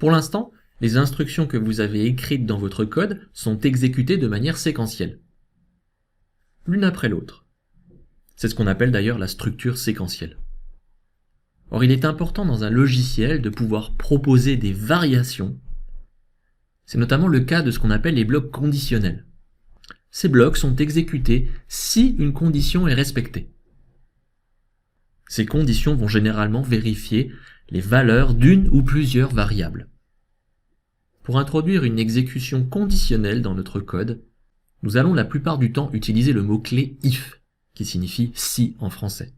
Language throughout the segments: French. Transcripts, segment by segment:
Pour l'instant, les instructions que vous avez écrites dans votre code sont exécutées de manière séquentielle, l'une après l'autre. C'est ce qu'on appelle d'ailleurs la structure séquentielle. Or, il est important dans un logiciel de pouvoir proposer des variations. C'est notamment le cas de ce qu'on appelle les blocs conditionnels. Ces blocs sont exécutés si une condition est respectée. Ces conditions vont généralement vérifier les valeurs d'une ou plusieurs variables. Pour introduire une exécution conditionnelle dans notre code, nous allons la plupart du temps utiliser le mot-clé if, qui signifie si en français.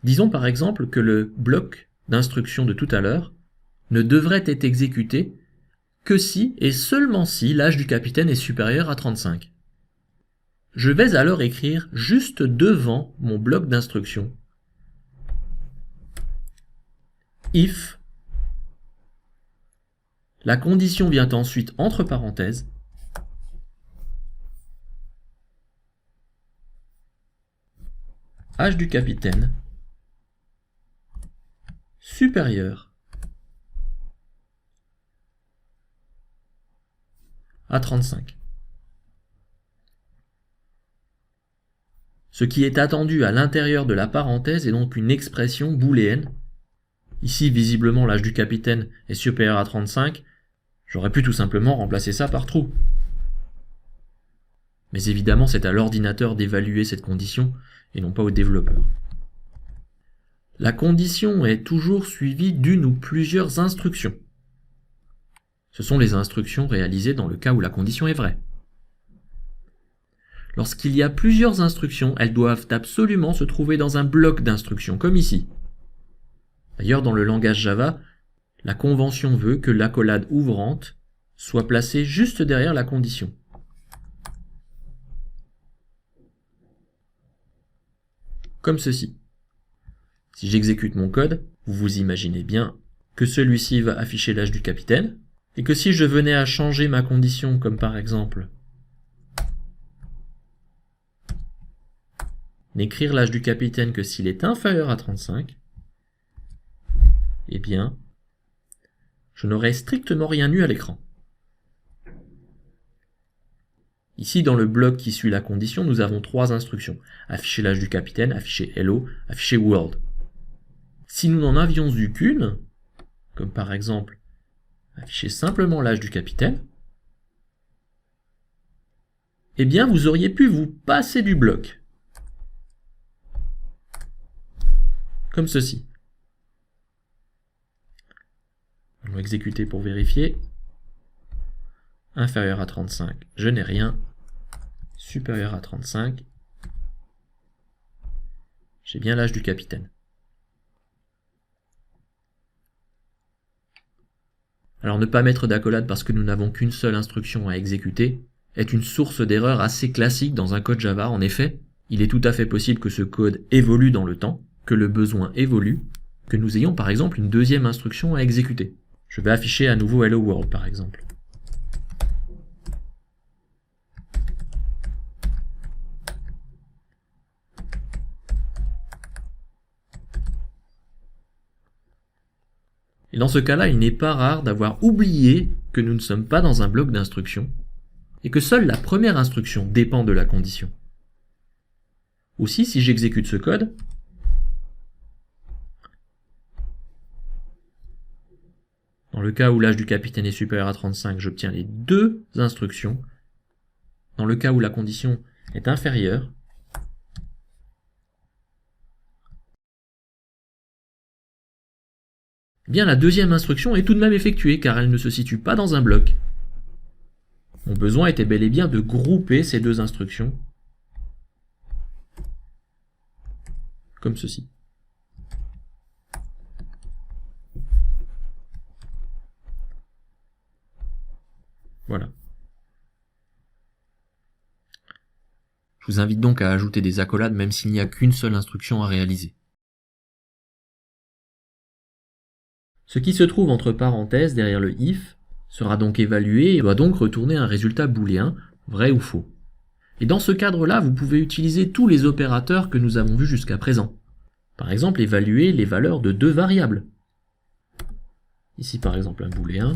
Disons par exemple que le bloc d'instruction de tout à l'heure ne devrait être exécuté que si et seulement si l'âge du capitaine est supérieur à 35. Je vais alors écrire juste devant mon bloc d'instruction if. La condition vient ensuite entre parenthèses âge du capitaine supérieur à 35. Ce qui est attendu à l'intérieur de la parenthèse est donc une expression booléenne. Ici, visiblement, l'âge du capitaine est supérieur à 35. J'aurais pu tout simplement remplacer ça par true. Mais évidemment, c'est à l'ordinateur d'évaluer cette condition et non pas au développeur. La condition est toujours suivie d'une ou plusieurs instructions. Ce sont les instructions réalisées dans le cas où la condition est vraie. Lorsqu'il y a plusieurs instructions, elles doivent absolument se trouver dans un bloc d'instructions, comme ici. D'ailleurs, dans le langage Java, la convention veut que l'accolade ouvrante soit placée juste derrière la condition. Comme ceci. Si j'exécute mon code, vous vous imaginez bien que celui-ci va afficher l'âge du capitaine, et que si je venais à changer ma condition, comme par exemple n'écrire l'âge du capitaine que s'il est inférieur à 35, eh bien, je n'aurais strictement rien eu à l'écran. Ici, dans le bloc qui suit la condition, nous avons trois instructions. Afficher l'âge du capitaine, afficher hello, afficher world. Si nous n'en avions eu qu'une, comme par exemple afficher simplement l'âge du capitaine, eh bien, vous auriez pu vous passer du bloc. Comme ceci. Allons exécuter pour vérifier. Inférieur à 35, je n'ai rien. Supérieur à 35, j'ai bien l'âge du capitaine. Alors ne pas mettre d'accolade parce que nous n'avons qu'une seule instruction à exécuter est une source d'erreur assez classique dans un code Java. En effet, il est tout à fait possible que ce code évolue dans le temps, que le besoin évolue, que nous ayons par exemple une deuxième instruction à exécuter. Je vais afficher à nouveau Hello World par exemple. Et dans ce cas-là, il n'est pas rare d'avoir oublié que nous ne sommes pas dans un bloc d'instructions et que seule la première instruction dépend de la condition. Aussi, si j'exécute ce code, dans le cas où l'âge du capitaine est supérieur à 35, j'obtiens les deux instructions. Dans le cas où la condition est inférieure, eh bien la deuxième instruction est tout de même effectuée car elle ne se situe pas dans un bloc. Mon besoin était bel et bien de grouper ces deux instructions comme ceci. Voilà. Je vous invite donc à ajouter des accolades même s'il n'y a qu'une seule instruction à réaliser. Ce qui se trouve entre parenthèses derrière le if sera donc évalué et doit donc retourner un résultat booléen, vrai ou faux. Et dans ce cadre-là, vous pouvez utiliser tous les opérateurs que nous avons vus jusqu'à présent. Par exemple, évaluer les valeurs de deux variables. Ici par exemple un booléen.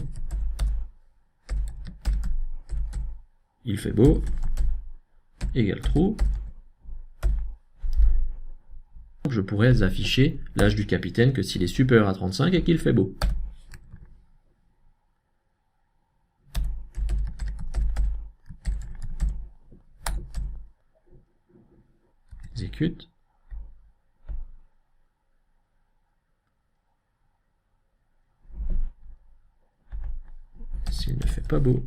Il fait beau, égale true. Donc je pourrais afficher l'âge du capitaine que s'il est supérieur à 35 et qu'il fait beau. Exécute. S'il ne fait pas beau,